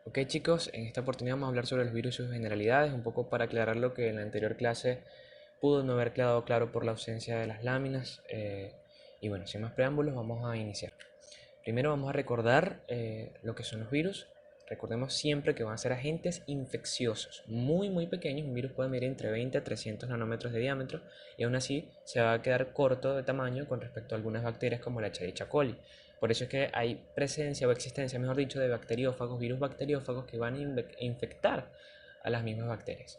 Ok chicos, en esta oportunidad vamos a hablar sobre los virus y sus generalidades, un poco para aclarar lo que en la anterior clase pudo no haber quedado claro por la ausencia de las láminas. Y bueno, sin más preámbulos, vamos a iniciar. Primero vamos a recordar lo que son los virus. Recordemos siempre que van a ser agentes infecciosos, muy pequeños. Un virus puede medir entre 20 a 300 nanómetros de diámetro y aún así se va a quedar corto de tamaño con respecto a algunas bacterias como la Escherichia coli. Por eso es que hay presencia o existencia, mejor dicho, de bacteriófagos, virus bacteriófagos que van a infectar a las mismas bacterias.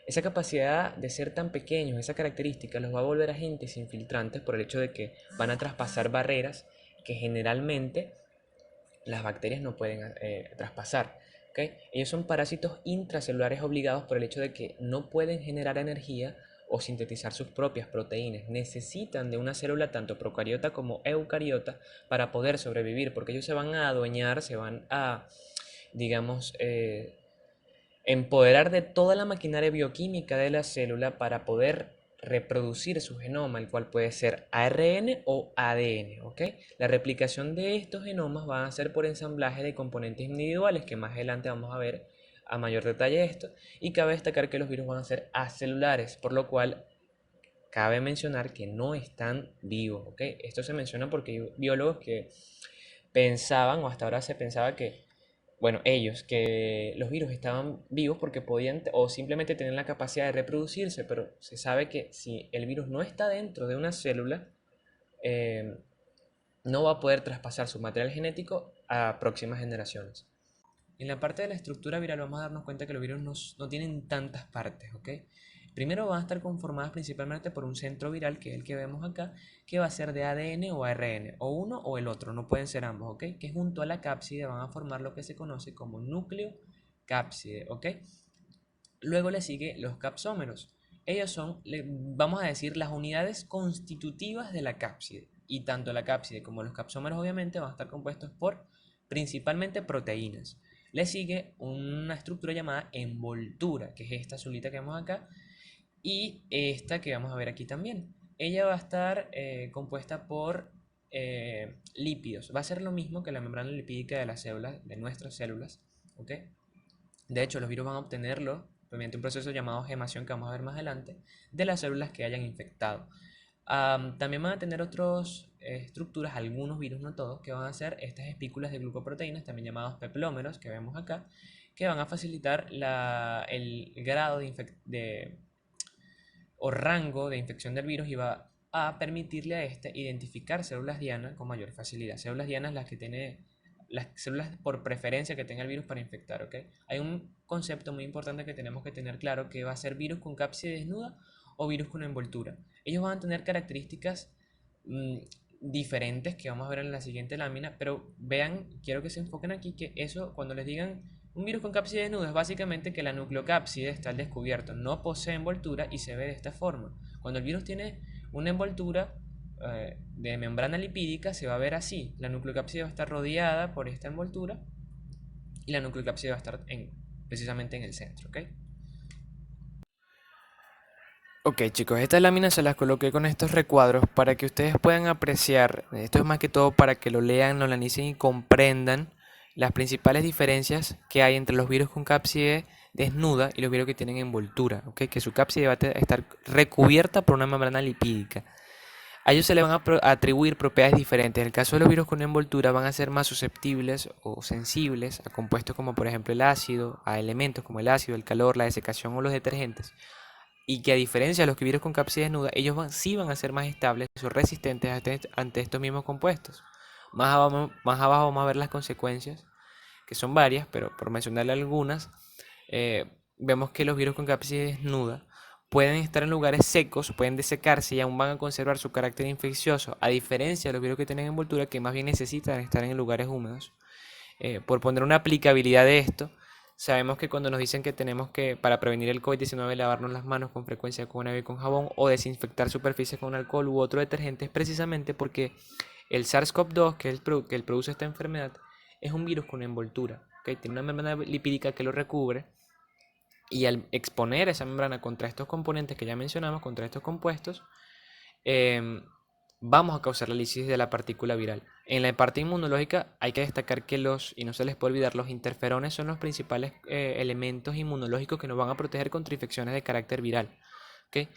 Esa capacidad de ser tan pequeños, esa característica, los va a volver agentes infiltrantes por el hecho de que van a traspasar barreras que generalmente las bacterias no pueden traspasar. ¿Okay? Ellos son parásitos intracelulares obligados por el hecho de que no pueden generar energía o sintetizar sus propias proteínas. Necesitan de una célula tanto procariota como eucariota para poder sobrevivir, porque ellos se van a adueñar, se van a, digamos, empoderar de toda la maquinaria bioquímica de la célula para poder reproducir su genoma, el cual puede ser ARN o ADN, ¿ok? La replicación de estos genomas va a ser por ensamblaje de componentes individuales, que más adelante vamos a ver a mayor detalle esto, y cabe destacar que los virus van a ser acelulares, por lo cual cabe mencionar que no están vivos, ¿ok? Esto se menciona porque hay biólogos que pensaban, o hasta ahora se pensaba que ellos, que los virus estaban vivos porque podían o simplemente tenían la capacidad de reproducirse, pero se sabe que si el virus no está dentro de una célula, eh, no va a poder traspasar su material genético a próximas generaciones. En la parte de la estructura viral vamos a darnos cuenta que los virus no tienen tantas partes, ¿ok? Primero van a estar conformadas principalmente por un centro viral, que es el que vemos acá, que va a ser de ADN o ARN, o uno o el otro, no pueden ser ambos, ¿ok? Que junto a la cápside van a formar lo que se conoce como núcleo cápside, ¿ok? Luego le sigue los capsómeros. Ellos son, vamos a decir, las unidades constitutivas de la cápside. Y tanto la cápside como los capsómeros obviamente van a estar compuestos por principalmente proteínas. Le sigue una estructura llamada envoltura, que es esta azulita que vemos acá, y esta que vamos a ver aquí también. Ella va a estar compuesta por lípidos. Va a ser lo mismo que la membrana lipídica de las células, de nuestras células, ¿ok? De hecho, los virus van a obtenerlo mediante un proceso llamado gemación que vamos a ver más adelante de las células que hayan infectado. También van a tener otras estructuras, algunos virus, no todos, que van a ser estas espículas de glucoproteínas, también llamados peplómeros, que vemos acá, que van a facilitar el grado o rango de infección del virus y va a permitirle a este identificar células diana con mayor facilidad. Células dianas las que tiene las células por preferencia que tenga el virus para infectar, ¿ok? Hay un concepto muy importante que tenemos que tener claro, que va a ser virus con cápside desnuda o virus con envoltura. Ellos van a tener características mmm, diferentes que vamos a ver en la siguiente lámina, pero vean, quiero que se enfoquen aquí que eso, cuando les digan un virus con cápside desnuda, es básicamente que la nucleocápside está al descubierto, no posee envoltura y se ve de esta forma. Cuando el virus tiene una envoltura de membrana lipídica, se va a ver así. La nucleocápside va a estar rodeada por esta envoltura y la nucleocápside va a estar precisamente en el centro, ¿ok? Ok chicos, estas láminas se las coloqué con estos recuadros para que ustedes puedan apreciar. Esto es más que todo para que lo lean, lo analicen y comprendan las principales diferencias que hay entre los virus con cápside desnuda y los virus que tienen envoltura, ¿ok? Que su cápside va a estar recubierta por una membrana lipídica. A ellos se le van a atribuir propiedades diferentes. En el caso de los virus con envoltura van a ser más susceptibles o sensibles a compuestos como por ejemplo el ácido, a elementos como el ácido, el calor, la desecación o los detergentes. Y que a diferencia de los virus con cápside desnuda, ellos sí van a ser más estables o resistentes ante estos mismos compuestos. Más abajo vamos a ver las consecuencias, que son varias, pero por mencionarle algunas, vemos que los virus con cápside desnuda pueden estar en lugares secos, pueden desecarse y aún van a conservar su carácter infeccioso, a diferencia de los virus que tienen envoltura, que más bien necesitan estar en lugares húmedos. Por poner una aplicabilidad de esto, sabemos que cuando nos dicen que tenemos que, para prevenir el COVID-19, lavarnos las manos con frecuencia con agua y con jabón o desinfectar superficies con alcohol u otro detergente, es precisamente porque el SARS-CoV-2, que es el produce esta enfermedad, es un virus con envoltura, ¿okay? Tiene una membrana lipídica que lo recubre y al exponer esa membrana contra estos componentes que ya mencionamos, contra estos compuestos, eh, vamos a causar la lisis de la partícula viral. En la parte inmunológica hay que destacar que y no se les puede olvidar, los interferones son los principales elementos inmunológicos que nos van a proteger contra infecciones de carácter viral. ¿Ok?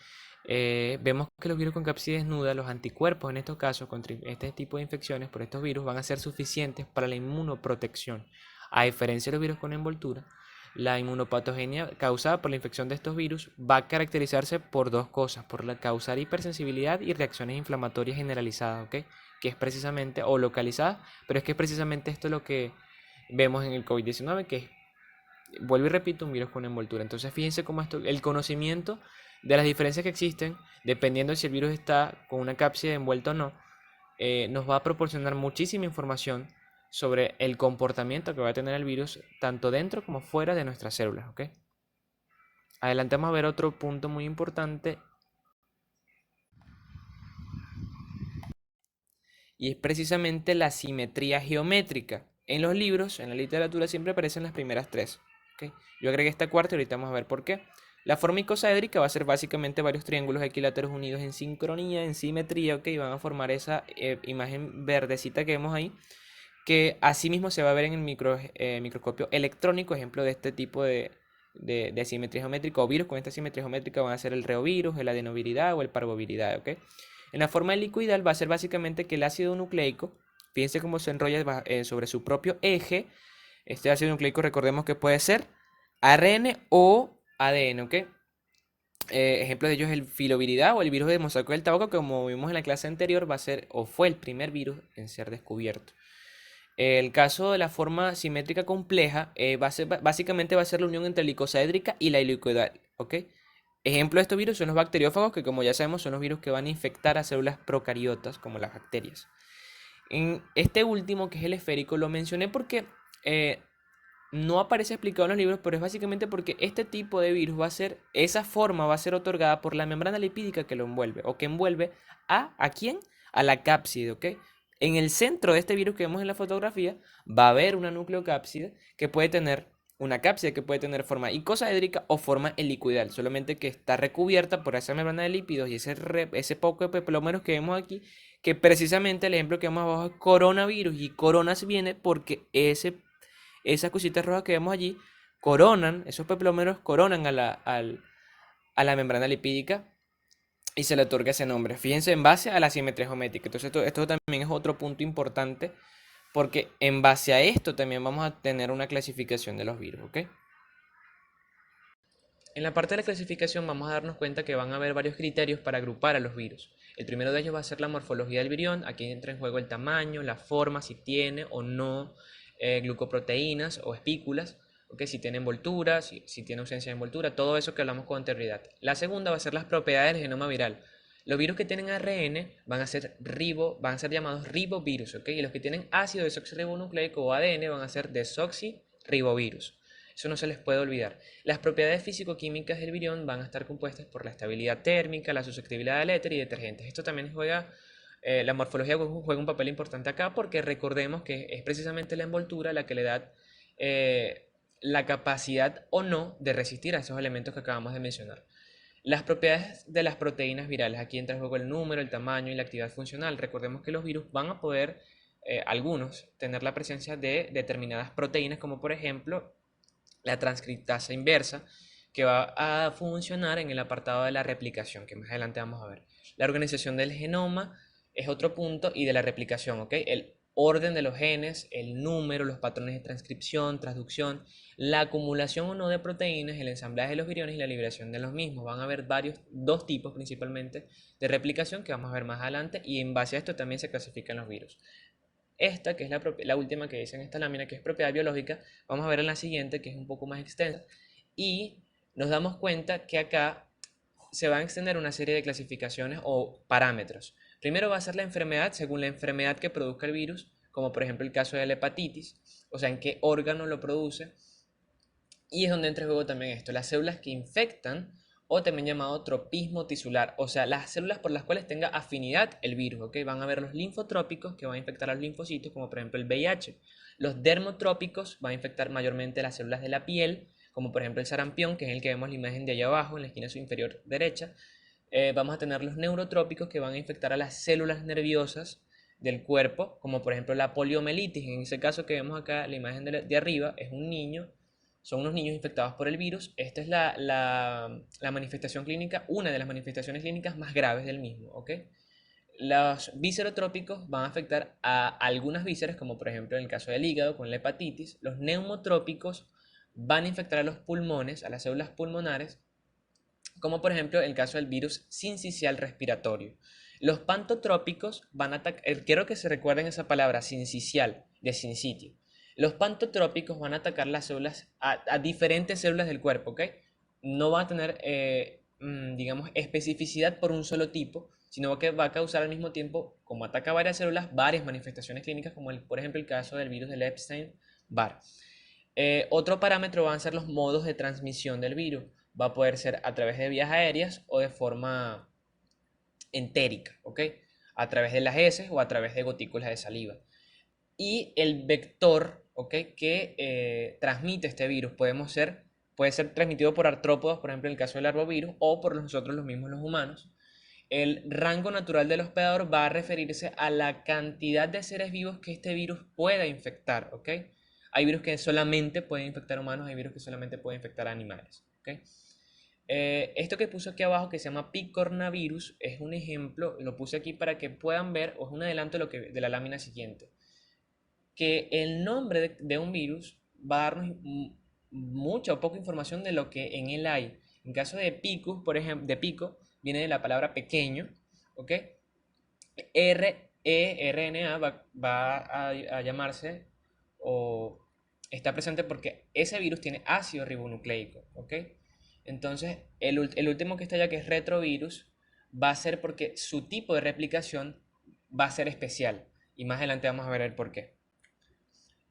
Vemos que los virus con cápside desnuda, los anticuerpos en estos casos contra este tipo de infecciones por estos virus van a ser suficientes para la inmunoprotección. A diferencia de los virus con envoltura, la inmunopatogenia causada por la infección de estos virus va a caracterizarse por dos cosas, por la causar hipersensibilidad y reacciones inflamatorias generalizadas, ¿ok? Que es precisamente, o localizadas, pero es que es precisamente esto lo que vemos en el COVID-19, que es, vuelvo y repito, un virus con envoltura. Entonces fíjense cómo esto, el conocimiento de las diferencias que existen, dependiendo de si el virus está con una cápside envuelta o no, nos va a proporcionar muchísima información sobre el comportamiento que va a tener el virus tanto dentro como fuera de nuestras células, ¿ok? Adelante vamos a ver otro punto muy importante y es precisamente la simetría geométrica. En los libros, en la literatura, siempre aparecen las primeras tres, ¿ok? Yo agregué esta cuarta y ahorita vamos a ver por qué. La forma icosaédrica va a ser básicamente varios triángulos equiláteros unidos en sincronía, en simetría, ¿ok? Y van a formar esa imagen verdecita que vemos ahí, que asimismo se va a ver en el microscopio electrónico, ejemplo de este tipo de simetría geométrica o virus con esta simetría geométrica van a ser el reovirus, el adenoviridad o el parvoviridad, ¿ok? En la forma helicoidal va a ser básicamente que el ácido nucleico, fíjense cómo se enrolla sobre su propio eje. Este ácido nucleico recordemos que puede ser ARN o ADN, ¿ok? Ejemplo de ello es el filoviridad o el virus de mosaico del tabaco, que como vimos en la clase anterior va a ser o fue el primer virus en ser descubierto. El caso de la forma simétrica compleja básicamente va a ser la unión entre la icosaédrica y la helicoidal, ¿ok? Ejemplo de estos virus son los bacteriófagos, que como ya sabemos son los virus que van a infectar a células procariotas, como las bacterias. En este último, que es el esférico, lo mencioné porque no aparece explicado en los libros, pero es básicamente porque este tipo de virus esa forma va a ser otorgada por la membrana lipídica que lo envuelve, o que envuelve ¿a quién? A la cápside, ¿ok? En el centro de este virus que vemos en la fotografía va a haber una nucleocápside que puede tener una cápside que puede tener forma icosaédrica o forma helicoidal, solamente que está recubierta por esa membrana de lípidos y ese poco de peplómeros que vemos aquí, que precisamente el ejemplo que vemos abajo es coronavirus, y coronas viene porque esas cositas rojas que vemos allí coronan, esos peplómeros coronan a la membrana lipídica y se le otorga ese nombre. Fíjense en base a la simetría geométrica. Entonces esto también es otro punto importante porque en base a esto también vamos a tener una clasificación de los virus, ¿ok? En la parte de la clasificación vamos a darnos cuenta que van a haber varios criterios para agrupar a los virus. El primero de ellos va a ser la morfología del virión. Aquí entra en juego el tamaño, la forma, si tiene o no glucoproteínas o espículas, ¿ok? Si tiene envoltura, si tiene ausencia de envoltura, todo eso que hablamos con anterioridad. La segunda va a ser las propiedades del genoma viral. Los virus que tienen ARN van a ser llamados ribovirus, ¿ok? Y los que tienen ácido desoxirribonucleico o ADN van a ser desoxirribovirus. Eso no se les puede olvidar. Las propiedades físico-químicas del virión van a estar compuestas por la estabilidad térmica, la susceptibilidad al éter y detergentes. Esto también la morfología juega un papel importante acá porque recordemos que es precisamente la envoltura la que le da la capacidad o no de resistir a esos elementos que acabamos de mencionar. Las propiedades de las proteínas virales, aquí entra en juego el número, el tamaño y la actividad funcional. Recordemos que los virus van a poder, algunos, tener la presencia de determinadas proteínas, como por ejemplo la transcriptasa inversa, que va a funcionar en el apartado de la replicación, que más adelante vamos a ver. La organización del genoma es otro punto, y de la replicación, ¿ok? El orden de los genes, el número, los patrones de transcripción, transducción, la acumulación o no de proteínas, el ensamblaje de los viriones y la liberación de los mismos. Van a haber dos tipos principalmente de replicación que vamos a ver más adelante, y en base a esto también se clasifican los virus. Esta, que es la última que dice en esta lámina, que es propiedad biológica, vamos a ver en la siguiente, que es un poco más extensa, y nos damos cuenta que acá se van a extender una serie de clasificaciones o parámetros. Primero va a ser la enfermedad, según la enfermedad que produzca el virus, como por ejemplo el caso de la hepatitis, o sea, en qué órgano lo produce, y es donde entra en juego también esto, las células que infectan, o también llamado tropismo tisular, o sea, las células por las cuales tenga afinidad el virus, ¿ok? Van a ver los linfotrópicos, que van a infectar a los linfocitos, como por ejemplo el VIH. Los dermotrópicos van a infectar mayormente las células de la piel, como por ejemplo el sarampión, que es el que vemos la imagen de allá abajo, en la esquina inferior derecha. Vamos a tener los neurotrópicos que van a infectar a las células nerviosas del cuerpo, como por ejemplo la poliomielitis. En ese caso que vemos acá, la imagen de arriba, es un niño, son unos niños infectados por el virus. Esta es la manifestación clínica, una de las manifestaciones clínicas más graves del mismo, ¿ok? Los viscerotrópicos van a afectar a algunas vísceras, como por ejemplo en el caso del hígado con la hepatitis. Los neumotrópicos van a infectar a los pulmones, a las células pulmonares, como por ejemplo el caso del virus sincicial respiratorio. Los pantotrópicos van a atacar, quiero que se recuerden esa palabra, sincicial, de sincitio. Los pantotrópicos van a atacar las células, a diferentes células del cuerpo, ¿ok? No va a tener, digamos, especificidad por un solo tipo, sino que va a causar al mismo tiempo, como ataca varias células, varias manifestaciones clínicas, como por ejemplo el caso del virus del Epstein-Barr. Otro parámetro van a ser los modos de transmisión del virus. Va a poder ser a través de vías aéreas o de forma entérica, ¿ok? A través de las heces o a través de gotículas de saliva. Y el vector, ¿ok? Que transmite este virus puede ser transmitido por artrópodos, por ejemplo en el caso del arbovirus, o por nosotros los mismos los humanos. El rango natural del hospedador va a referirse a la cantidad de seres vivos que este virus pueda infectar, ¿ok? Hay virus que solamente pueden infectar humanos, hay virus que solamente pueden infectar animales, ¿ok? Esto que puse aquí abajo que se llama picornavirus es un ejemplo, lo puse aquí para que puedan ver, o es un adelanto de la lámina siguiente, que el nombre de un virus va a darnos mucha o poca información de lo que en él hay. En caso de picus, por ejemplo, de pico, viene de la palabra pequeño, ¿ok? RNA va a llamarse o está presente porque ese virus tiene ácido ribonucleico, ¿ok? Entonces, el último que está allá, que es retrovirus, va a ser porque su tipo de replicación va a ser especial. Y más adelante vamos a ver el por qué.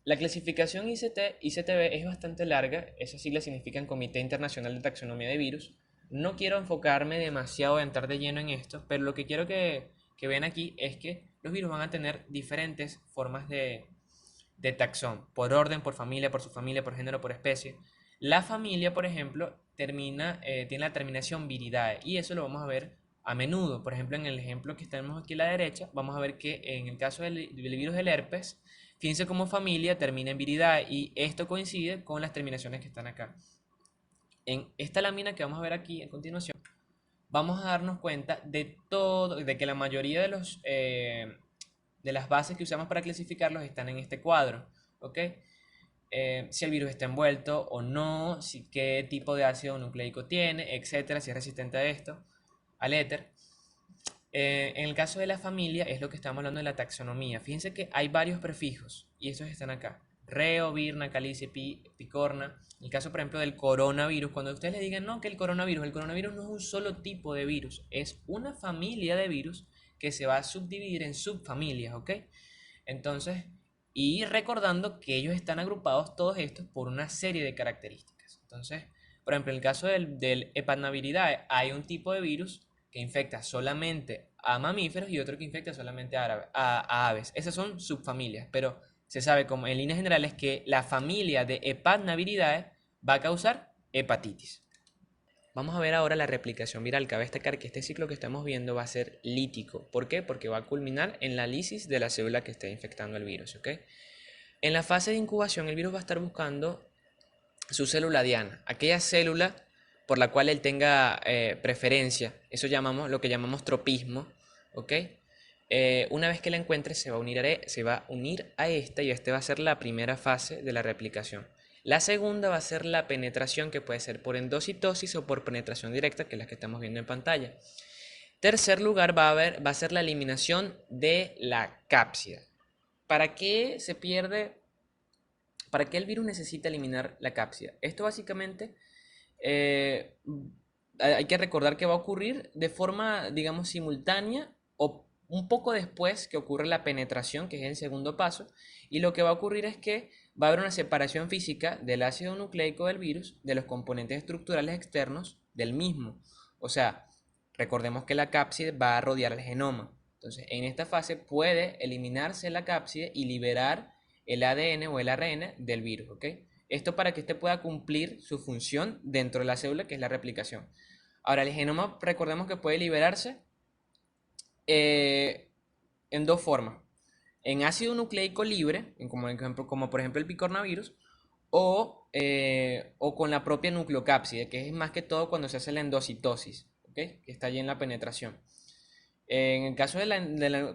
La clasificación ICTV es bastante larga, esas siglas significan Comité Internacional de Taxonomía de Virus. No quiero enfocarme demasiado, entrar de lleno en esto, pero lo que quiero que vean aquí es que los virus van a tener diferentes formas de taxón, por orden, por familia, por subfamilia, por género, por especie. La familia, por ejemplo, tiene la terminación viridae y eso lo vamos a ver a menudo. Por ejemplo, en el ejemplo que tenemos aquí a la derecha, vamos a ver que en el caso del virus del herpes, fíjense como familia termina en viridae y esto coincide con las terminaciones que están acá. En esta lámina que vamos a ver aquí a continuación, vamos a darnos cuenta de todo, de que la mayoría de las bases que usamos para clasificarlos están en este cuadro, ¿ok? Si el virus está envuelto o no, qué tipo de ácido nucleico tiene, etcétera, si es resistente a esto, al éter. En el caso de la familia es lo que estamos hablando de la taxonomía. Fíjense que hay varios prefijos y estos están acá. Reo, virna, calice, picorna. En el caso, por ejemplo, del coronavirus, cuando ustedes le digan no, que el coronavirus no es un solo tipo de virus, es una familia de virus que se va a subdividir en subfamilias, ¿ok? Entonces, y recordando que ellos están agrupados todos estos por una serie de características. Entonces, por ejemplo, en el caso del Hepatnaviridae, hay un tipo de virus que infecta solamente a mamíferos y otro que infecta solamente a aves. Esas son subfamilias, pero se sabe como en líneas generales que la familia de Hepatnaviridae va a causar hepatitis. Vamos a ver ahora la replicación viral. Cabe destacar que este ciclo que estamos viendo va a ser lítico. ¿Por qué? Porque va a culminar en la lisis de la célula que esté infectando el virus, ¿ok? En la fase de incubación, el virus va a estar buscando su célula diana, aquella célula por la cual él tenga preferencia. Eso lo que llamamos tropismo, ¿ok? Una vez que la encuentre, se va a unir a esta y esta va a ser la primera fase de la replicación. La segunda va a ser la penetración, que puede ser por endocitosis o por penetración directa, que es la que estamos viendo en pantalla. Tercer lugar va a ser la eliminación de la cápsida. ¿Para qué se pierde? ¿Para qué el virus necesita eliminar la cápsida? Esto básicamente eh, hay que recordar que va a ocurrir de forma, digamos, simultánea o un poco después que ocurre la penetración, que es el segundo paso, y lo que va a ocurrir es que va a haber una separación física del ácido nucleico del virus de los componentes estructurales externos del mismo. O sea, recordemos que la cápside va a rodear el genoma. Entonces, en esta fase puede eliminarse la cápside y liberar el ADN o el ARN del virus, ¿ok? Esto para que éste pueda cumplir su función dentro de la célula, que es la replicación. Ahora, el genoma, recordemos que puede liberarse eh, en dos formas. En ácido nucleico libre, como por ejemplo el picornavirus, o con la propia nucleocápside, que es más que todo cuando se hace la endocitosis, ¿ok? Que está allí en la penetración. En el caso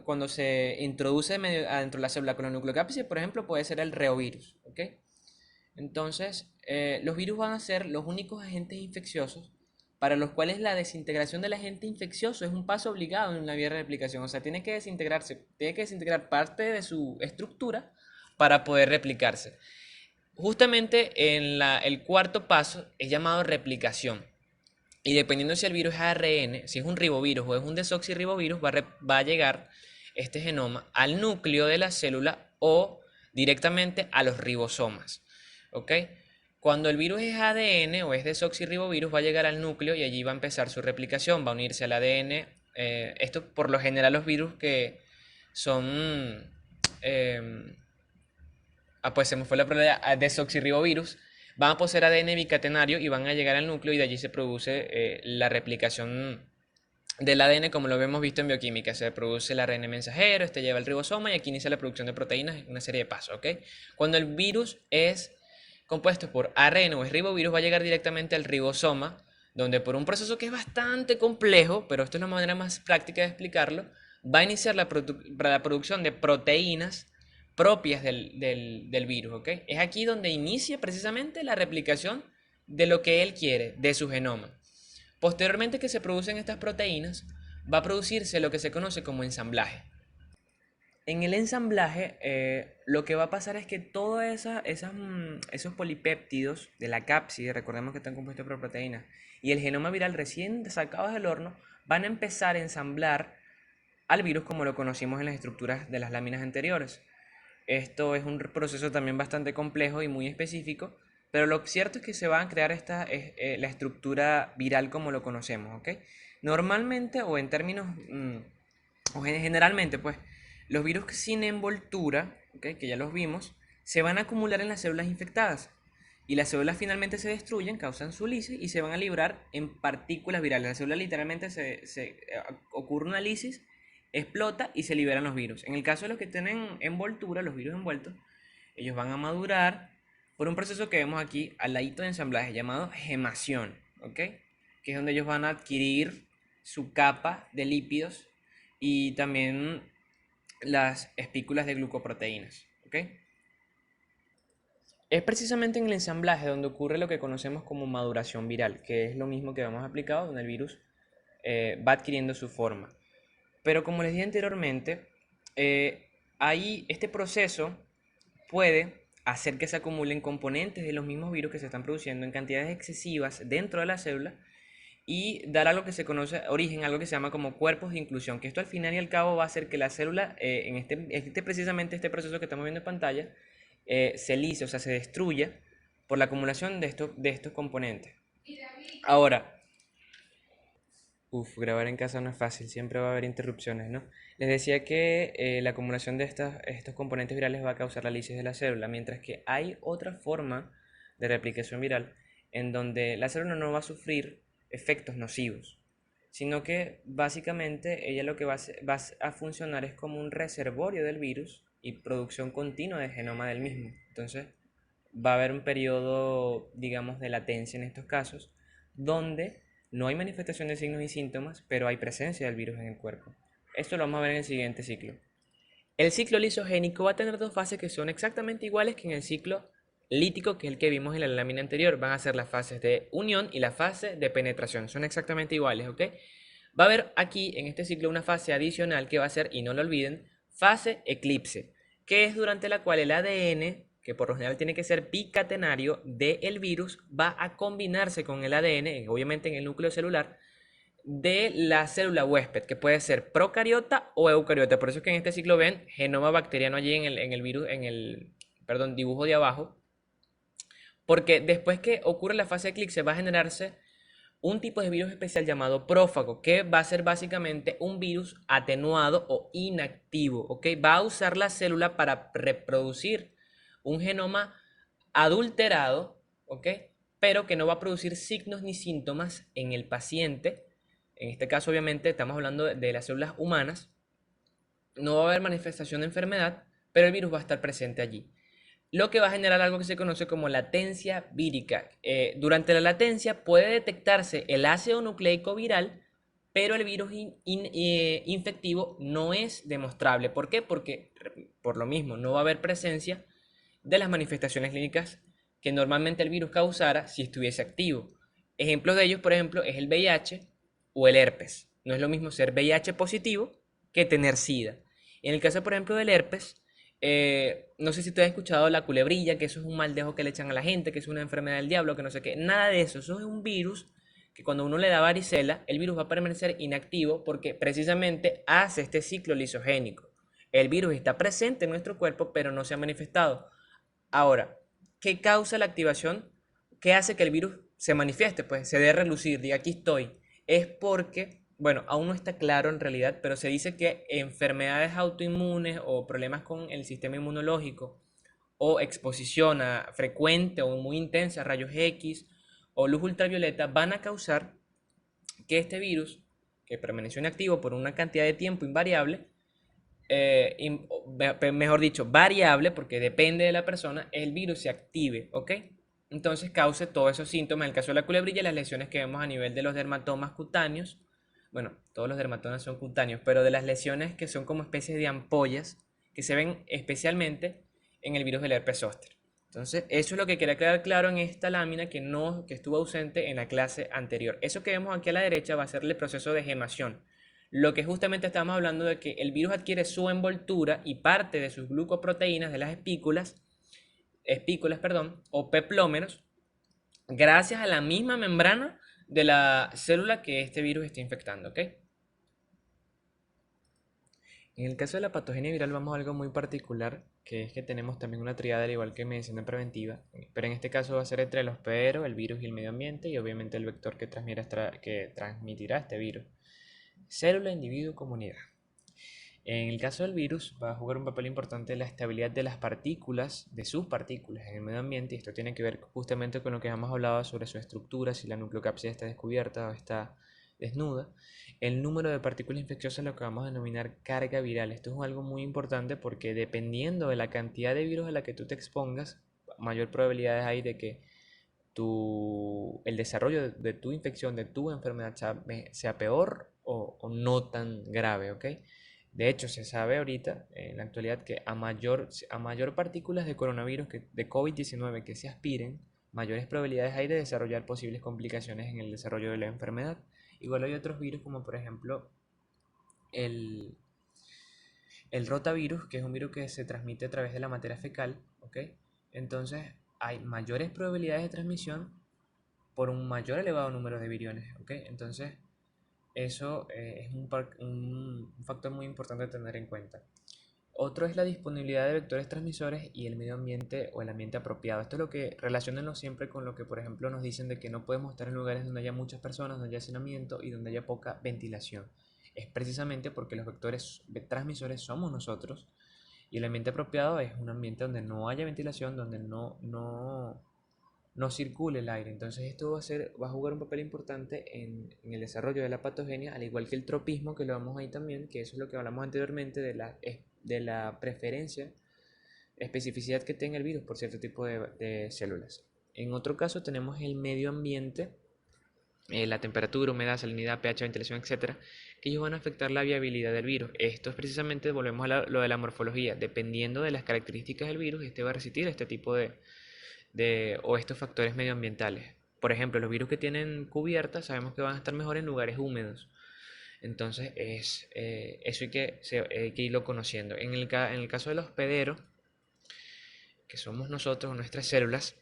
cuando se introduce adentro de la célula con la nucleocápside, por ejemplo, puede ser el reovirus, ¿ok? Entonces, los virus van a ser los únicos agentes infecciosos para los cuales la desintegración del agente infeccioso es un paso obligado en la vía de replicación. O sea, tiene que desintegrar parte de su estructura para poder replicarse. Justamente el cuarto paso es llamado replicación. Y dependiendo si el virus es ARN, si es un ribovirus o es un desoxirribovirus, va a llegar este genoma al núcleo de la célula o directamente a los ribosomas. ¿Ok? Cuando el virus es ADN o es desoxirribovirus, va a llegar al núcleo y allí va a empezar su replicación, va a unirse al ADN. Esto por lo general los virus que son... eh, pues se me fue la palabra, desoxirribovirus, van a poseer ADN bicatenario y van a llegar al núcleo y de allí se produce la replicación del ADN como lo hemos visto en bioquímica. Se produce el ARN mensajero, este lleva al ribosoma y aquí inicia la producción de proteínas, una serie de pasos, ¿ok? Cuando el virus es compuesto por ARN o es ribovirus, va a llegar directamente al ribosoma, donde por un proceso que es bastante complejo, pero esto es la manera más práctica de explicarlo, va a iniciar la producción de proteínas propias del virus, ¿ok? Es aquí donde inicia precisamente la replicación de lo que él quiere, de su genoma. Posteriormente que se producen estas proteínas, va a producirse lo que se conoce como ensamblaje. En el ensamblaje, lo que va a pasar es que todos esos polipéptidos de la cápside, recordemos que están compuestos por proteínas, y el genoma viral recién sacados del horno, van a empezar a ensamblar al virus como lo conocimos en las estructuras de las láminas anteriores. Esto es un proceso también bastante complejo y muy específico, pero lo cierto es que se va a crear la estructura viral como lo conocemos, ¿ok? Normalmente o en términos, o generalmente, pues, los virus sin envoltura, ¿ok? Que ya los vimos, se van a acumular en las células infectadas. Y las células finalmente se destruyen, causan su lisis y se van a librar en partículas virales. La célula literalmente ocurre una lisis, explota y se liberan los virus. En el caso de los que tienen envoltura, los virus envueltos, ellos van a madurar por un proceso que vemos aquí al ladito de ensamblaje llamado gemación, ¿ok? Que es donde ellos van a adquirir su capa de lípidos y también las espículas de glucoproteínas, ¿ok? Es precisamente en el ensamblaje donde ocurre lo que conocemos como maduración viral, que es lo mismo que hemos aplicado, donde el virus va adquiriendo su forma. Pero como les dije anteriormente, ahí este proceso puede hacer que se acumulen componentes de los mismos virus que se están produciendo en cantidades excesivas dentro de la célula y dar a lo que se conoce origen, algo que se llama como cuerpos de inclusión, que esto al final y al cabo va a hacer que la célula, precisamente este proceso que estamos viendo en pantalla, se lise, o sea, se destruya por la acumulación de estos componentes. Ahora, grabar en casa no es fácil, siempre va a haber interrupciones, ¿no? Les decía que la acumulación de estos componentes virales va a causar la lisis de la célula, mientras que hay otra forma de replicación viral en donde la célula no va a sufrir efectos nocivos, sino que básicamente ella lo que va a funcionar es como un reservorio del virus y producción continua de genoma del mismo. Entonces va a haber un periodo, digamos, de latencia en estos casos, donde no hay manifestación de signos y síntomas, pero hay presencia del virus en el cuerpo. Esto lo vamos a ver en el siguiente ciclo. El ciclo lisogénico va a tener dos fases que son exactamente iguales que en el ciclo lítico, que es el que vimos en la lámina anterior. Van a ser las fases de unión y la fase de penetración. Son exactamente iguales, ¿ok? Va a haber aquí en este ciclo una fase adicional que va a ser, y no lo olviden, fase eclipse, que es durante la cual el ADN, que por lo general tiene que ser bicatenario del virus, va a combinarse con el ADN, obviamente en el núcleo celular, de la célula huésped, que puede ser procariota o eucariota. Por eso es que en este ciclo ven genoma bacteriano allí en el virus, perdón, dibujo de abajo, porque después que ocurre la fase de eclipse va a generarse un tipo de virus especial llamado prófago, que va a ser básicamente un virus atenuado o inactivo, ¿ok? Va a usar la célula para reproducir un genoma adulterado, ¿ok? pero que no va a producir signos ni síntomas en el paciente. En este caso, obviamente, estamos hablando de las células humanas. No va a haber manifestación de enfermedad, pero el virus va a estar presente allí, lo que va a generar algo que se conoce como latencia vírica. Durante la latencia puede detectarse el ácido nucleico viral, pero el virus infectivo no es demostrable. ¿Por qué? Porque por lo mismo no va a haber presencia de las manifestaciones clínicas que normalmente el virus causara si estuviese activo. Ejemplos de ellos, por ejemplo, es el VIH o el herpes. No es lo mismo ser VIH positivo que tener SIDA. En el caso, por ejemplo, del herpes, no sé si tú has escuchado la culebrilla, que eso es un mal dejo que le echan a la gente, que es una enfermedad del diablo, que no sé qué. Nada de eso. Eso es un virus que cuando uno le da varicela, el virus va a permanecer inactivo porque precisamente hace este ciclo lisogénico. El virus está presente en nuestro cuerpo, pero no se ha manifestado. Ahora, ¿qué causa la activación? ¿Qué hace que el virus se manifieste? Pues se dé a relucir, diga aquí estoy. Es porque, bueno, aún no está claro en realidad, pero se dice que enfermedades autoinmunes o problemas con el sistema inmunológico o exposición frecuente o muy intensa a rayos X o luz ultravioleta van a causar que este virus, que permaneció inactivo por una cantidad de tiempo invariable, mejor dicho, variable, porque depende de la persona, el virus se active, ¿ok? Entonces cause todos esos síntomas. En el caso de la culebrilla, las lesiones que vemos a nivel de los dermatomas cutáneos, bueno, todos los dermatomas son cutáneos, pero de las lesiones que son como especies de ampollas, que se ven especialmente en el virus del herpes zóster. Entonces, eso es lo que quería quedar claro en esta lámina que estuvo ausente en la clase anterior. Eso que vemos aquí a la derecha va a ser el proceso de gemación. Lo que justamente estamos hablando de que el virus adquiere su envoltura y parte de sus glucoproteínas de las espículas, perdón, o peplómeros, gracias a la misma membrana de la célula que este virus está infectando, ¿ok? En el caso de la patogenia viral vamos a algo muy particular, que es que tenemos también una triada al igual que medicina preventiva, pero en este caso va a ser entre el hospedero, el virus y el medio ambiente y obviamente el vector que transmitirá este virus. Célula, individuo, comunidad. En el caso del virus va a jugar un papel importante la estabilidad de las partículas, de sus partículas en el medio ambiente, y esto tiene que ver justamente con lo que hemos hablado sobre su estructura, si la nucleocápsida está descubierta o está desnuda. El número de partículas infecciosas es lo que vamos a denominar carga viral. Esto es algo muy importante porque dependiendo de la cantidad de virus a la que tú te expongas, mayor probabilidades hay de que el desarrollo de tu infección, de tu enfermedad sea peor o no tan grave, ¿ok? De hecho, se sabe ahorita, en la actualidad, que a mayor partículas de coronavirus, de COVID-19 que se aspiren, mayores probabilidades hay de desarrollar posibles complicaciones en el desarrollo de la enfermedad. Igual hay otros virus como por ejemplo el, el rotavirus, que es un virus que se transmite a través de la materia fecal, ¿ok? Entonces hay mayores probabilidades de transmisión por un mayor elevado número de viriones, ¿ok? Entonces eso es un factor muy importante a tener en cuenta. Otro es la disponibilidad de vectores transmisores y el medio ambiente o el ambiente apropiado. Esto es lo que relacionenlo siempre con lo que, por ejemplo, nos dicen de que no podemos estar en lugares donde haya muchas personas, donde haya hacinamiento y donde haya poca ventilación. Es precisamente porque los vectores transmisores somos nosotros y el ambiente apropiado es un ambiente donde no haya ventilación, donde no circule el aire. Entonces esto va a jugar un papel importante en el desarrollo de la patogenia, al igual que el tropismo, que lo vamos ahí también, que eso es lo que hablamos anteriormente de la preferencia, especificidad que tenga el virus por cierto tipo de células. En otro caso tenemos el medio ambiente, la temperatura, humedad, salinidad, pH, ventilación, etcétera, que ellos van a afectar la viabilidad del virus. Esto es precisamente, volvemos a lo de la morfología, dependiendo de las características del virus, este va a resistir este tipo o estos factores medioambientales. Por ejemplo, los virus que tienen cubierta sabemos que van a estar mejor en lugares húmedos. Entonces, eso hay que irlo conociendo. En el caso del hospedero, que somos nosotros, nuestras células,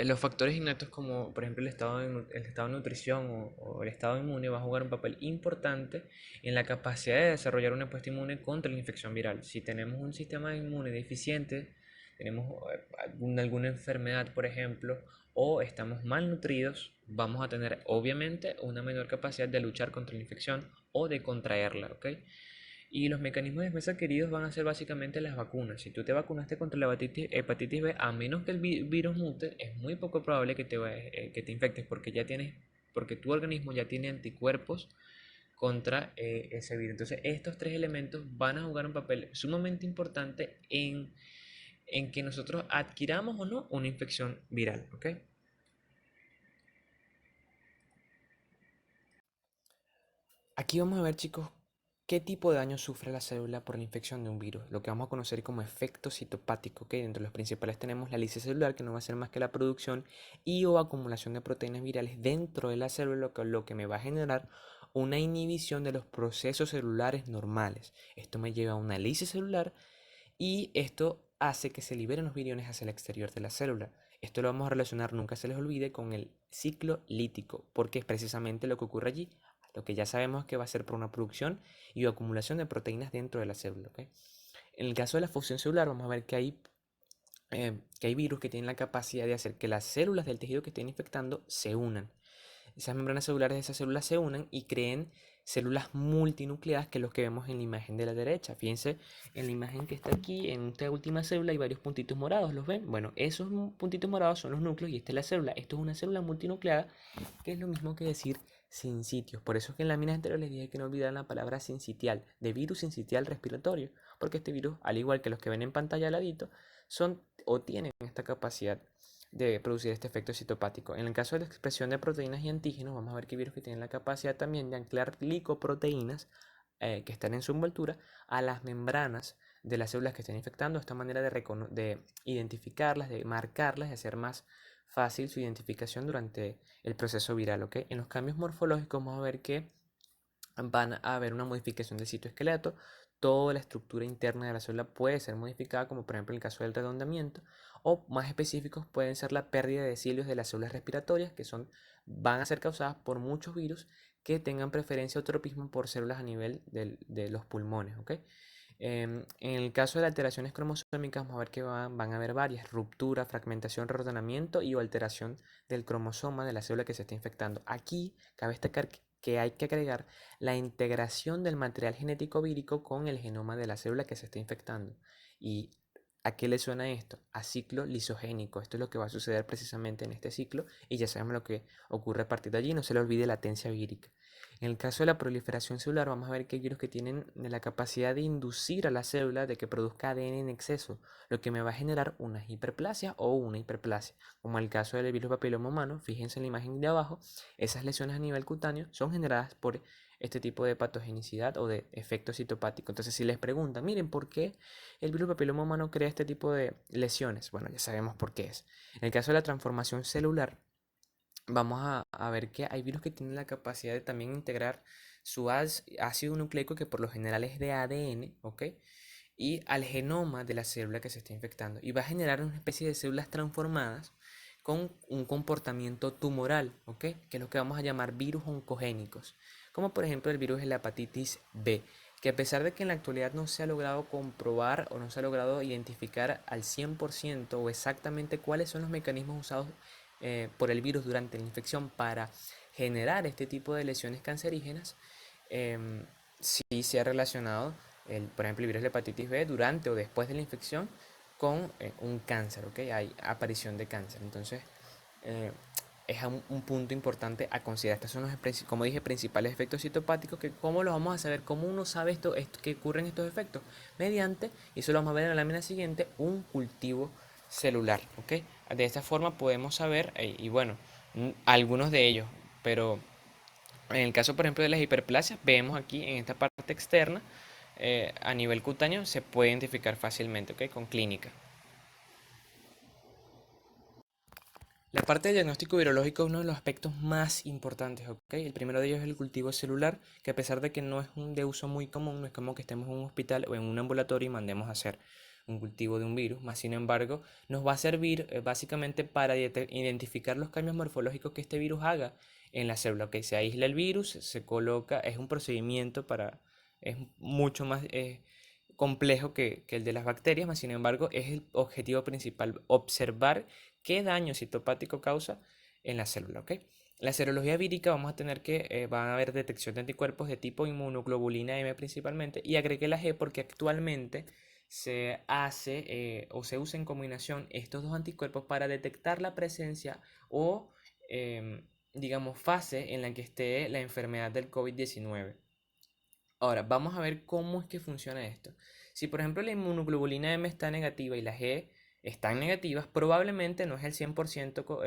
los factores innatos como por ejemplo el estado de nutrición o el estado inmune va a jugar un papel importante en la capacidad de desarrollar una respuesta inmune contra la infección viral. Si tenemos un sistema inmune deficiente, tenemos alguna enfermedad por ejemplo, o estamos malnutridos, vamos a tener obviamente una menor capacidad de luchar contra la infección o de contraerla, ¿ok? Y los mecanismos de defensa queridos van a ser básicamente las vacunas. Si tú te vacunaste contra la hepatitis B, a menos que el virus mute, es muy poco probable que te infectes porque tu organismo ya tiene anticuerpos contra ese virus. Entonces, estos tres elementos van a jugar un papel sumamente importante en que nosotros adquiramos o no una infección viral, ¿ok? Aquí vamos a ver, chicos, qué tipo de daño sufre la célula por la infección de un virus, lo que vamos a conocer como efecto citopático, ¿ok? Dentro de los principales tenemos la lisis celular, que no va a ser más que la producción y o acumulación de proteínas virales dentro de la célula, lo que me va a generar una inhibición de los procesos celulares normales. Esto me lleva a una lisis celular y esto hace que se liberen los viriones hacia el exterior de la célula. Esto lo vamos a relacionar, nunca se les olvide, con el ciclo lítico, porque es precisamente lo que ocurre allí. Lo que ya sabemos es que va a ser por una producción y acumulación de proteínas dentro de la célula, ¿ok? En el caso de la fusión celular, vamos a ver que hay virus que tienen la capacidad de hacer que las células del tejido que estén infectando se unan. Esas membranas celulares de esas células se unen y creen células multinucleadas, que es lo que vemos en la imagen de la derecha. Fíjense en la imagen que está aquí, en esta última célula hay varios puntitos morados, ¿los ven? Bueno, esos puntitos morados son los núcleos y esta es la célula. Esto es una célula multinucleada, que es lo mismo que decir sincitios. Por eso es que en la láminas anterior les dije que no olvidaran la palabra sincitial, de virus sincitial respiratorio, porque este virus, al igual que los que ven en pantalla al ladito, son o tienen esta capacidad de producir este efecto citopático. En el caso de la expresión de proteínas y antígenos, vamos a ver que virus que tienen la capacidad también de anclar glicoproteínas que están en su envoltura a las membranas de las células que estén infectando. Esta manera de identificarlas, de marcarlas, de hacer más fácil su identificación durante el proceso viral. ¿Ok? En los cambios morfológicos vamos a ver que van a haber una modificación del citoesqueleto. Toda la estructura interna de la célula puede ser modificada, como por ejemplo en el caso del redondamiento, o más específicos pueden ser la pérdida de cilios de las células respiratorias, van a ser causadas por muchos virus que tengan preferencia o tropismo por células a nivel de los pulmones. ¿Ok? En el caso de las alteraciones cromosómicas, vamos a ver que van a haber varias: ruptura, fragmentación, reordenamiento y o alteración del cromosoma de la célula que se está infectando. Aquí cabe destacar que hay que agregar la integración del material genético vírico con el genoma de la célula que se está infectando. ¿Y a qué le suena esto? A ciclo lisogénico. Esto es lo que va a suceder precisamente en este ciclo y ya sabemos lo que ocurre a partir de allí. No se le olvide latencia vírica. En el caso de la proliferación celular, vamos a ver que hay virus que tienen la capacidad de inducir a la célula de que produzca ADN en exceso, lo que me va a generar una hiperplasia o una hiperplasia. Como el caso del virus papiloma humano, fíjense en la imagen de abajo, esas lesiones a nivel cutáneo son generadas por este tipo de patogenicidad o de efecto citopático. Entonces, si les preguntan, miren, ¿por qué el virus papiloma humano crea este tipo de lesiones? Bueno, ya sabemos por qué es. En el caso de la transformación celular, vamos a ver que hay virus que tienen la capacidad de también integrar su ácido nucleico, que por lo general es de ADN, ¿ok? Y al genoma de la célula que se está infectando. Y va a generar una especie de células transformadas con un comportamiento tumoral, ¿ok? Que es lo que vamos a llamar virus oncogénicos. Como por ejemplo el virus de la hepatitis B, que a pesar de que en la actualidad no se ha logrado comprobar o no se ha logrado identificar al 100% o exactamente cuáles son los mecanismos usados por el virus durante la infección para generar este tipo de lesiones cancerígenas, sí se ha relacionado, por ejemplo, el virus de la hepatitis B durante o después de la infección con un cáncer, ¿ok? Hay aparición de cáncer. Entonces, eh, es un punto importante a considerar. Estos son los, como dije, principales efectos citopáticos. ¿Cómo los vamos a saber? ¿Cómo uno sabe que ocurren estos efectos? Mediante, y eso lo vamos a ver en la lámina siguiente, un cultivo celular, ¿ok? De esta forma podemos saber, y bueno, algunos de ellos, pero en el caso, por ejemplo, de las hiperplasias, vemos aquí en esta parte externa, a nivel cutáneo, se puede identificar fácilmente, ¿ok? Con clínica. La parte del diagnóstico virológico es uno de los aspectos más importantes, ¿ok? El primero de ellos es el cultivo celular, que a pesar de que no es de uso muy común, no es como que estemos en un hospital o en un ambulatorio y mandemos a hacer un cultivo de un virus, más sin embargo, nos va a servir básicamente para identificar los cambios morfológicos que este virus haga en la célula, ¿ok? Se aísla el virus, se coloca, es un procedimiento es mucho más complejo que el de las bacterias, más sin embargo, es el objetivo principal, observar qué daño citopático causa en la célula, ¿ok? La serología vírica vamos a tener que, van a haber detección de anticuerpos de tipo inmunoglobulina M principalmente, y agregué la G porque actualmente se hace o se usa en combinación estos dos anticuerpos para detectar la presencia o, digamos, fase en la que esté la enfermedad del COVID-19. Ahora, vamos a ver cómo es que funciona esto. Si por ejemplo la inmunoglobulina M está negativa y la G están negativas, probablemente no es el 100%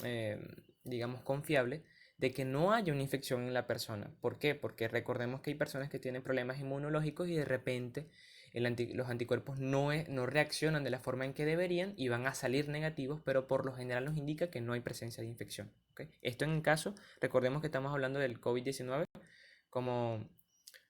eh, digamos, confiable de que no haya una infección en la persona. ¿Por qué? Porque recordemos que hay personas que tienen problemas inmunológicos y de repente los anticuerpos no reaccionan de la forma en que deberían y van a salir negativos, pero por lo general nos indica que no hay presencia de infección. ¿Ok? Esto en el caso, recordemos que estamos hablando del COVID-19 como,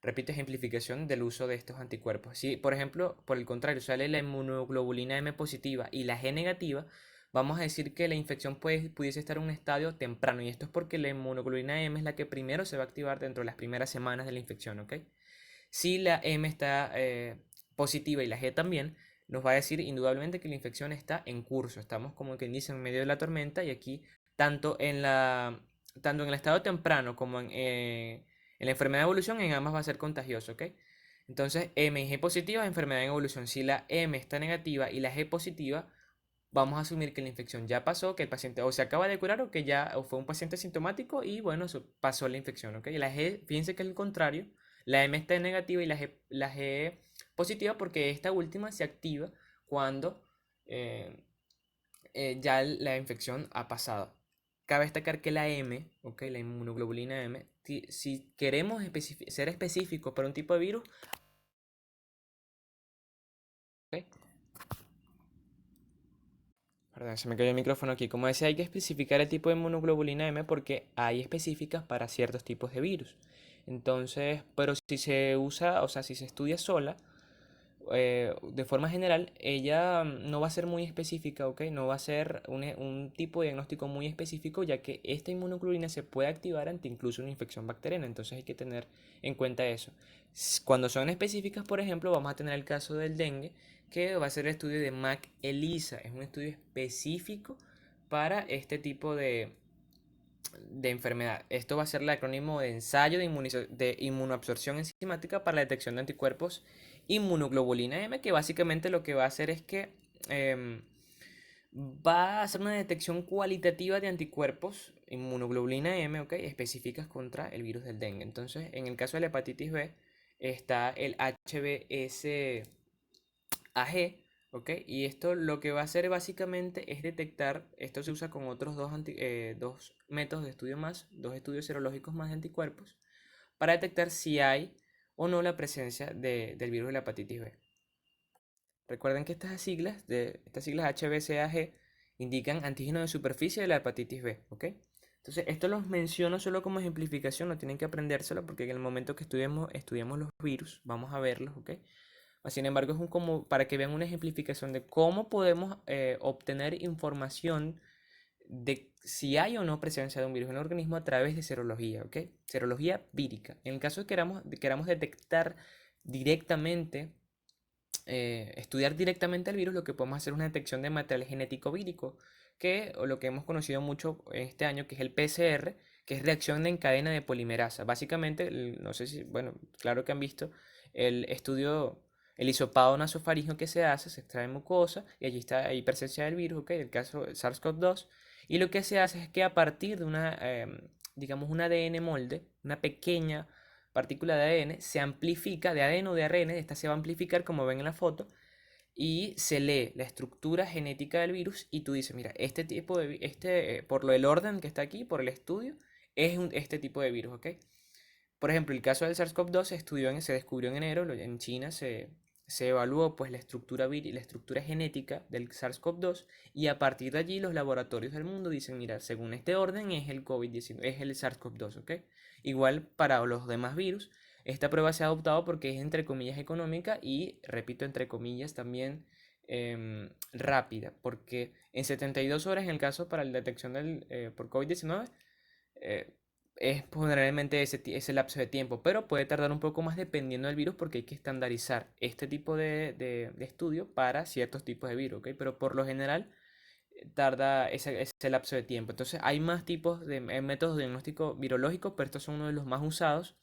repito, ejemplificación del uso de estos anticuerpos. Si, por ejemplo, por el contrario, sale la inmunoglobulina M positiva y la G negativa, vamos a decir que la infección pudiese estar en un estadio temprano. Y esto es porque la inmunoglobulina M es la que primero se va a activar dentro de las primeras semanas de la infección, ¿ok? Si la M está positiva y la G también, nos va a decir indudablemente que la infección está en curso. Estamos como que dice en medio de la tormenta y aquí tanto en tanto en el estado temprano como en la enfermedad de evolución, en ambas va a ser contagioso, ¿ok? Entonces, M y G positiva, enfermedad en evolución. Si la M está negativa y la G positiva, vamos a asumir que la infección ya pasó, que el paciente o se acaba de curar o que ya o fue un paciente sintomático y bueno, pasó la infección, ¿ok? Y la G, fíjense que es el contrario, la M está negativa y la G positiva porque esta última se activa cuando eh, ya la infección ha pasado. Cabe destacar que la M, ¿ok? La inmunoglobulina M, si queremos ser específicos para un tipo de virus, ¿ok? Perdón, se me cayó el micrófono aquí. Como decía, hay que especificar el tipo de inmunoglobulina M porque hay específicas para ciertos tipos de virus. Entonces, pero si se usa, o sea, si se estudia sola, de forma general, ella no va a ser muy específica, ¿ok? No va a ser un tipo de diagnóstico muy específico, ya que esta inmunoglobulina se puede activar ante incluso una infección bacteriana. Entonces hay que tener en cuenta eso. Cuando son específicas, por ejemplo, vamos a tener el caso del dengue, que va a ser el estudio de Mac-ELISA. Es un estudio específico para este tipo de enfermedad. Esto va a ser el acrónimo de ensayo de inmunoabsorción enzimática para la detección de anticuerpos inmunoglobulina M, que básicamente lo que va a hacer es que em, va a hacer una detección cualitativa de anticuerpos inmunoglobulina M, ¿ok? Específicas contra el virus del dengue. Entonces, en el caso de la hepatitis B, está el HBsAg, ¿ok? Y esto lo que va a hacer básicamente es detectar, esto se usa con otros dos métodos de estudio más, dos estudios serológicos más de anticuerpos, para detectar si hay o no la presencia del virus de la hepatitis B. Recuerden que estas siglas HBsAg indican antígeno de superficie de la hepatitis B, ¿ok? Entonces, esto los menciono solo como ejemplificación, no tienen que aprendérselo porque en el momento que estudiemos los virus, vamos a verlos, ¿ok? Sin embargo, es como para que vean una ejemplificación de cómo podemos obtener información de si hay o no presencia de un virus en el organismo a través de serología, ¿ok? Serología vírica. En el caso de queramos detectar directamente, estudiar directamente el virus, lo que podemos hacer es una detección de material genético vírico, o lo que hemos conocido mucho este año, que es el PCR, que es reacción en cadena de polimerasa. Básicamente, no sé si, bueno, claro que han visto el estudio, el hisopado nasofaríngeo que se hace, se extrae mucosa y allí está, hay presencia del virus, ¿ok? El caso del SARS-CoV-2. Y lo que se hace es que a partir de digamos, un ADN molde, una pequeña partícula de ADN, se amplifica, de ADN o de ARN, esta se va a amplificar como ven en la foto, y se lee la estructura genética del virus y tú dices, mira, este tipo por el orden que está aquí, por el estudio, es este tipo de virus, ¿ok? Por ejemplo, el caso del SARS-CoV-2 se descubrió en enero, en China se evaluó pues la estructura genética del SARS-CoV-2 y a partir de allí los laboratorios del mundo dicen, mira, según este orden es el COVID-19, es el SARS-CoV-2, ¿ok? Igual para los demás virus, esta prueba se ha adoptado porque es entre comillas económica y, repito, entre comillas también rápida, porque en 72 horas en el caso para la detección por COVID-19, eh, es generalmente ese lapso de tiempo, pero puede tardar un poco más dependiendo del virus porque hay que estandarizar este tipo de estudio para ciertos tipos de virus, ¿ok? Pero por lo general, tarda ese lapso de tiempo. Entonces hay más tipos de métodos de diagnóstico virológico, pero estos son uno de los más usados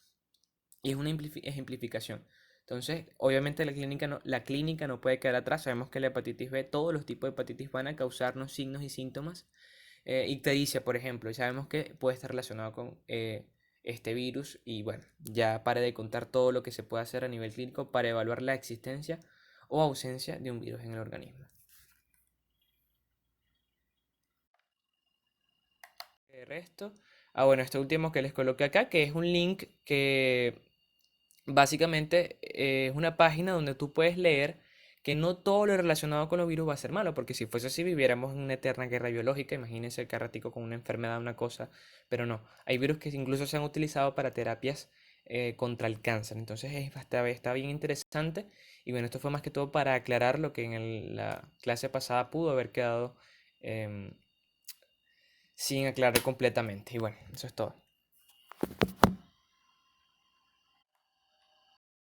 y es una ejemplificación. Entonces, obviamente la clínica no puede quedar atrás. Sabemos que la hepatitis B, todos los tipos de hepatitis van a causarnos signos y síntomas. Ictericia, por ejemplo, y sabemos que puede estar relacionado con este virus. Y bueno, ya pare de contar todo lo que se puede hacer a nivel clínico para evaluar la existencia o ausencia de un virus en el organismo. De resto, bueno, esto último que les coloqué acá, que es un link que básicamente es una página donde tú puedes leer que no todo lo relacionado con los virus va a ser malo, porque si fuese así viviéramos en una eterna guerra biológica, imagínense cada ratico con una enfermedad, una cosa, pero no, hay virus que incluso se han utilizado para terapias contra el cáncer, entonces está bien interesante y bueno, esto fue más que todo para aclarar lo que en la clase pasada pudo haber quedado em, sin aclarar completamente y bueno, eso es todo.